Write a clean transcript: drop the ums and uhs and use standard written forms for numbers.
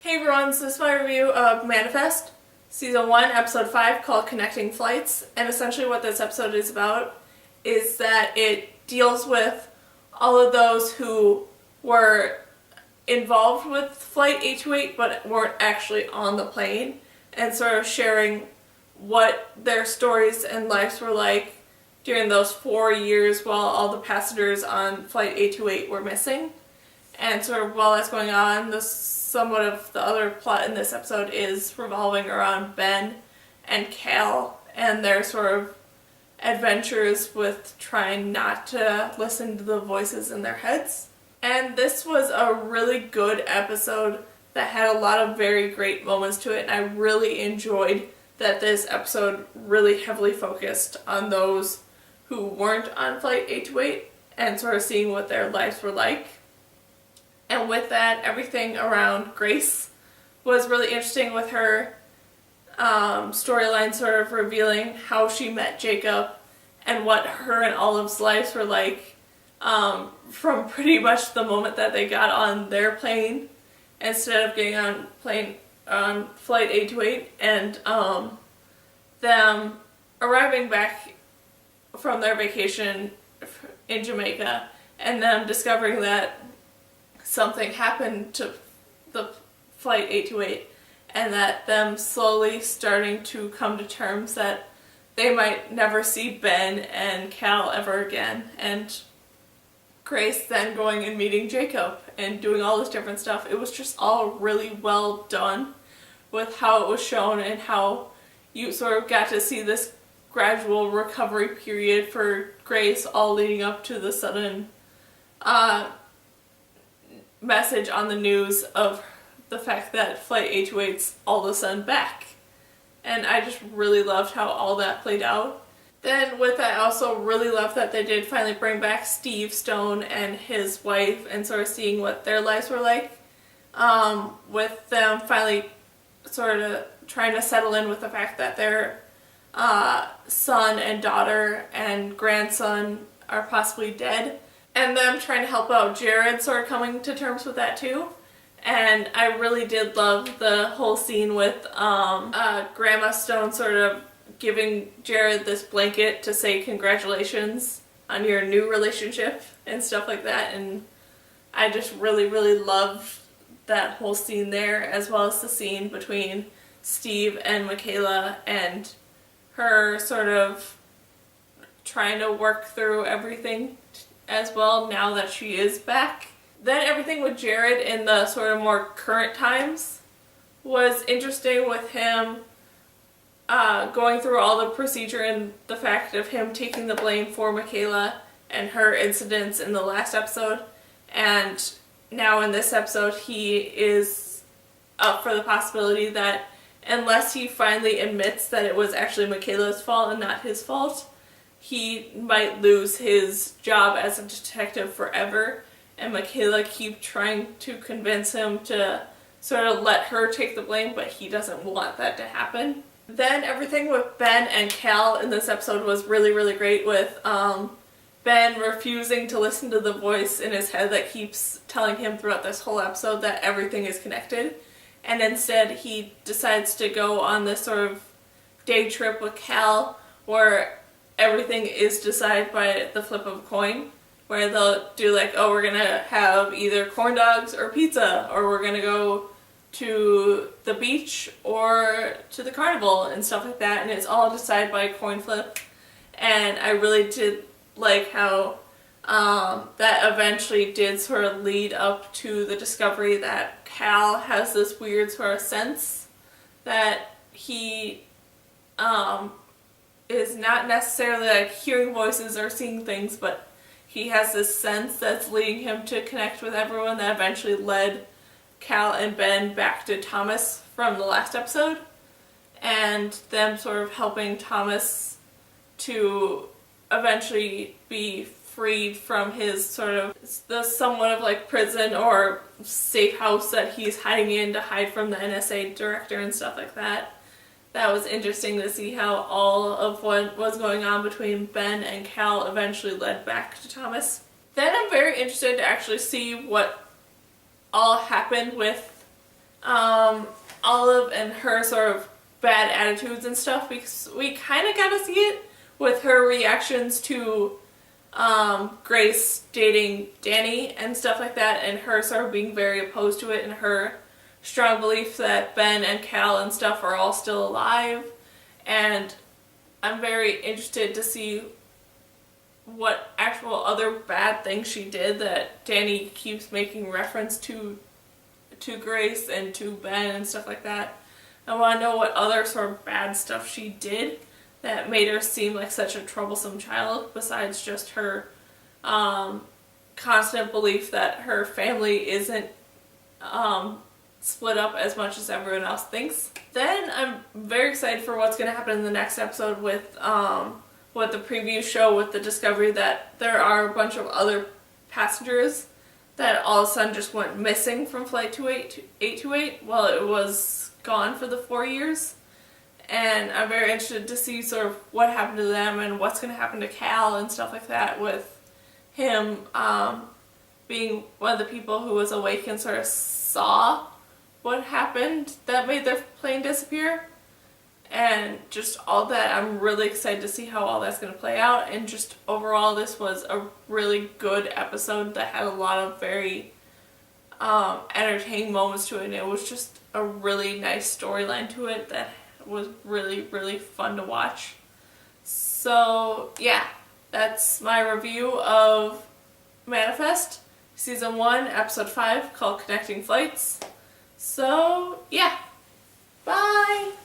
Hey everyone, so this is my review of Manifest, Season 1, Episode 5, called Connecting Flights, and essentially what this episode is about is that it deals with all of those who were involved with Flight 828 but weren't actually on the plane, and sort of sharing what their stories and lives were like during those 4 years while all the passengers on Flight 828 were missing. And sort of while that's going on, somewhat of the other plot in this episode is revolving around Ben and Cal and their sort of adventures with trying not to listen to the voices in their heads. And this was a really good episode that had a lot of very great moments to it, and I really enjoyed that this episode really heavily focused on those who weren't on Flight 828 and sort of seeing what their lives were like. And with that, everything around Grace was really interesting, with her storyline sort of revealing how she met Jacob and what her and Olive's lives were like from pretty much the moment that they got on their plane instead of getting on Flight 828, and them arriving back from their vacation in Jamaica and them discovering that something happened to the Flight 828, and that them slowly starting to come to terms that they might never see Ben and Cal ever again, and Grace then going and meeting Jacob and doing all this different stuff. It was just all really well done with how it was shown and how you sort of got to see this gradual recovery period for Grace, all leading up to the sudden message on the news of the fact that Flight 828's all of a sudden back. And I just really loved how all that played out. Then with that, I also really loved that they did finally bring back Steve Stone and his wife and sort of seeing what their lives were like. With them finally sort of trying to settle in with the fact that their son and daughter and grandson are possibly dead. And them trying to help out Jared, sort of coming to terms with that too. And I really did love the whole scene with Grandma Stone sort of giving Jared this blanket to say congratulations on your new relationship and stuff like that. And I just really, really loved that whole scene there, as well as the scene between Steve and Michaela and her sort of trying to work through everything as well now that she is back. Then everything with Jared in the sort of more current times was interesting, with him going through all the procedure and the fact of him taking the blame for Michaela and her incidents in the last episode. And now in this episode he is up for the possibility that unless he finally admits that it was actually Michaela's fault and not his fault, he might lose his job as a detective forever, and Michaela keep trying to convince him to sort of let her take the blame, but he doesn't want that to happen. Then everything with Ben and Cal in this episode was really, really great, with Ben refusing to listen to the voice in his head that keeps telling him throughout this whole episode that everything is connected, and instead he decides to go on this sort of day trip with Cal where everything is decided by the flip of a coin, where they'll do like, oh, we're gonna have either corn dogs or pizza, or we're gonna go to the beach or to the carnival and stuff like that, and it's all decided by a coin flip. And I really did like how that eventually did sort of lead up to the discovery that Cal has this weird sort of sense that he is not necessarily like hearing voices or seeing things, but he has this sense that's leading him to connect with everyone, that eventually led Cal and Ben back to Thomas from the last episode, and them sort of helping Thomas to eventually be freed from his sort of the somewhat of like prison or safe house that he's hiding in to hide from the NSA director and stuff like that. That was interesting to see how all of what was going on between Ben and Cal eventually led back to Thomas. Then I'm very interested to actually see what all happened with Olive and her sort of bad attitudes and stuff, because we kind of got to see it with her reactions to Grace dating Danny and stuff like that, and her sort of being very opposed to it, and her strong belief that Ben and Cal and stuff are all still alive. And I'm very interested to see what actual other bad things she did that Danny keeps making reference to Grace and to Ben and stuff like that. I want to know what other sort of bad stuff she did that made her seem like such a troublesome child, besides just her constant belief that her family isn't split up as much as everyone else thinks. Then I'm very excited for what's going to happen in the next episode with the preview show, with the discovery that there are a bunch of other passengers that all of a sudden just went missing from Flight 828 while it was gone for the 4 years. And I'm very interested to see sort of what happened to them and what's going to happen to Cal and stuff like that, with him being one of the people who was awake and sort of saw what happened that made their plane disappear. And just all that, I'm really excited to see how all that's going to play out. And just overall, this was a really good episode that had a lot of very entertaining moments to it. And it was just a really nice storyline to it that was really, really fun to watch. So, yeah, that's my review of Manifest, Season 1, Episode 5, called Connecting Flights. So, yeah. Bye!